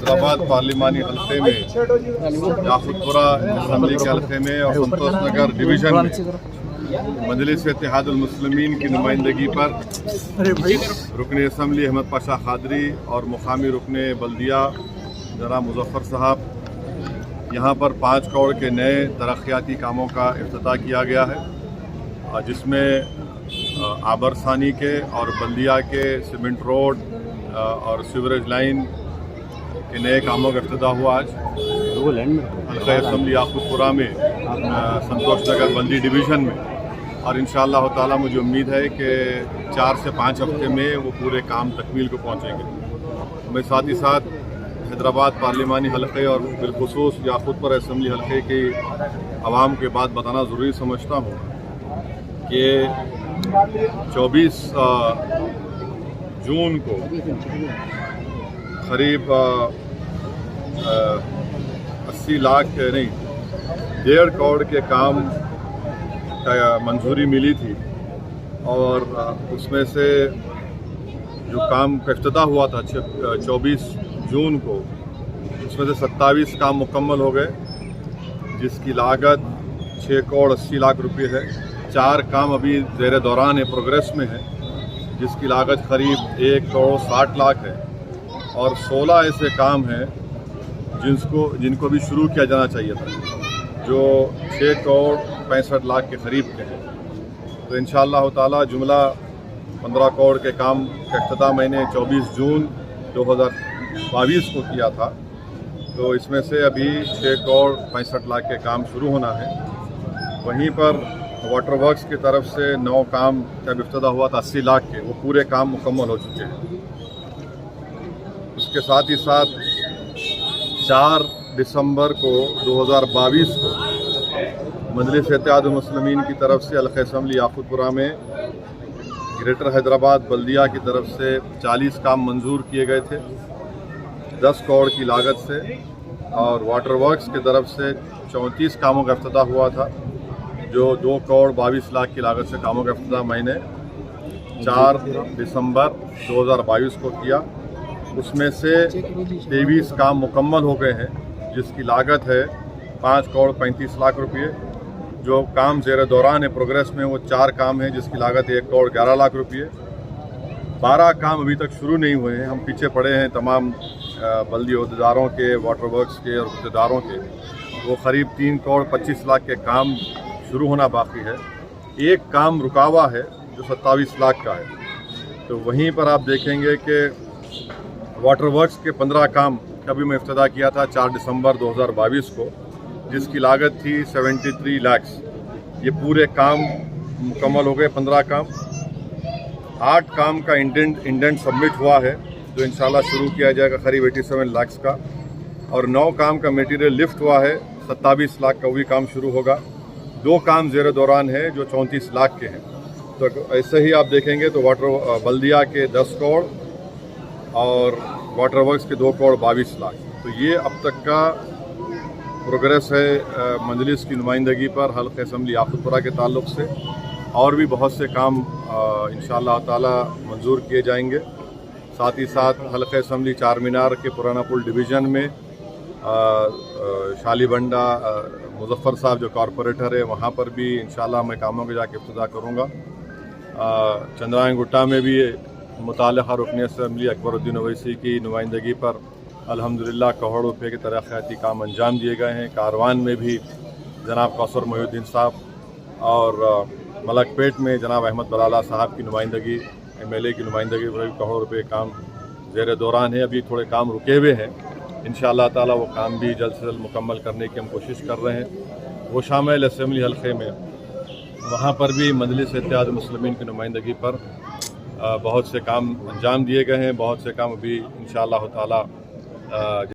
हैदराबाद पार्लिमानी हल्के में याकुतपुरा असम्बली के हल्के में और संतोष नगर डिवीज़न में मजलिस इत्तेहादुल मुस्लिमीन की नुमाइंदगी पर रुकन असम्बली अहमद पाशा खादरी और मुकामी रुकन बल्दिया जनाब मुजफ्फर साहब यहाँ पर 5 करोड़ के नए तरक्याती कामों का इफ्तिताह किया गया है, जिसमें आबरसानी के और बल्दिया के सीमेंट रोड और सीवरेज लाइन के नए कामों का इफ्तिताह हुआ आज हल्का असम्बली याकुतपुरा में संतोष नगर बल्दी डिवीज़न में। और इंशाअल्लाह ताला मुझे उम्मीद है कि 4 से 5 हफ्ते में वो पूरे काम तकमील को पहुँचेंगे। मैं साथ ही साथ हैदराबाद पार्लिमानी हल्के और बिलखुसूस याकुतपुरा असम्बली हल्के की आवाम के बात बताना ज़रूरी समझता हूँ कि 24 जून को करीब 80 लाख नहीं 1.5 करोड़ के काम का मंजूरी मिली थी और उसमें से जो काम का इफ्तिताह हुआ था 24 जून को, उसमें से 27 काम मुकम्मल हो गए जिसकी लागत 6 करोड़ 80 लाख रुपए है। 4 काम अभी ज़ेर दौरान है, प्रोग्रेस में है, जिसकी लागत करीब 1 करोड़ 60 लाख है। और 16 ऐसे काम हैं जिनको भी शुरू किया जाना चाहिए था, जो 6 करोड़ 65 लाख के करीब के हैं। तो इंशाअल्लाह ताला जुमला 15 करोड़ के काम का इफ्तिताह मैंने 24 जून 2022 को किया था, तो इसमें से अभी 6 करोड़ 65 लाख के काम शुरू होना है। वहीं पर वाटर वर्क्स की तरफ से 9 काम का इफ्तिताह हुआ था 80 लाख के, वो पूरे काम मुकम्मल हो चुके हैं। उसके साथ ही साथ 4 दिसंबर को 2022 को मजलिस इत्तेहादुल मुस्लिमीन की तरफ से हल्का असम्बली याकुतपुरा में ग्रेटर हैदराबाद बल्दिया की तरफ से 40 काम मंजूर किए गए थे 10 करोड़ की लागत से, और वाटर वर्क्स की तरफ से 34 कामों का इफ्तिताह हुआ था जो 2 करोड़ 22 लाख की लागत से कामों का इफ्तिताह मैंने 4 दिसंबर 2022 को किया। उसमें से 23 काम मुकम्मल हो गए हैं जिसकी लागत है 5 करोड़ 35 लाख रुपये। जो काम ज़ेर दौरान है, प्रोग्रेस में, वो 4 काम हैं जिसकी लागत 1 करोड़ 11 लाख रुपये। 12 काम अभी तक शुरू नहीं हुए हैं, हम पीछे पड़े हैं तमाम बल्दी अहदेदारों के, वाटर वर्क्स के और अहदेदारों के। वो करीब 3 करोड़ 25 लाख के काम शुरू होना बाकी है। एक काम रुका हुआ है जो 27 लाख का है। तो वहीं पर आप देखेंगे कि वाटर वर्क्स के 15 काम का भी मैं इफ्तिताह किया था 4 दिसंबर 2022 को, जिसकी लागत थी 73 लाख। ये पूरे काम मुकम्मल हो गए 15 काम। 8 काम का इंडेंट सबमिट हुआ है जो इंशाल्लाह शुरू किया जाएगा करीब 87 लाख का, और 9 काम का मटेरियल लिफ्ट हुआ है 27 लाख का, वो भी काम शुरू होगा। 2 काम ज़ेर दौरान है जो 34 लाख के हैं। तो ऐसे ही आप देखेंगे तो बल्दिया के 10 करोड़ और वाटर वर्क्स के 2 करोड़ 22 लाख। तो ये अब तक का प्रोग्रेस है मजलिस की नुमाइंदगी पर हल्का असम्बली याकुतपुरा के ताल्लुक़ से। और भी बहुत से काम इंशाअल्लाह ताला मंजूर किए जाएंगे। साथ ही साथ हल्का असम्बली चार मीनार के पुराना पुल डिवीज़न में शालीबंडा मुजफ्फर साहब जो कॉरपोरेटर है, वहाँ पर भी इंशाअल्लाह मैं कामों के जाके इफ्तिताह करूँगा। चंद्रायन गुट्टा में भी मुताल्लिक़ा रुकन असम्बली अकबरुद्दीन ओवैसी की नुमाइंदगी पर अल्हम्दुलिल्लाह करोड़ों रुपये के तरक्याती काम अंजाम दिए गए हैं। कारवान में भी जनाब कौसर मोहिउद्दीन साहब और मलकपेट में जनाब अहमद बलाला साहब की नुमाइंदगी, MLA की नुमाइंदगी पर भी करोड़ों रुपये काम ज़ेर दौरान है। अभी थोड़े काम रुके हुए हैं, इंशाअल्लाह ताला वो काम भी जल्द से जल्द मुकम्मल करने की हम कोशिश कर रहे हैं। वो शामिल असम्बली हल्के में, वहाँ पर भी मजलिस इत्तेहादुल मुस्लिमीन की नुमाइंदगी पर बहुत से काम अंजाम दिए गए हैं। बहुत से काम अभी इंशाअल्लाह ताला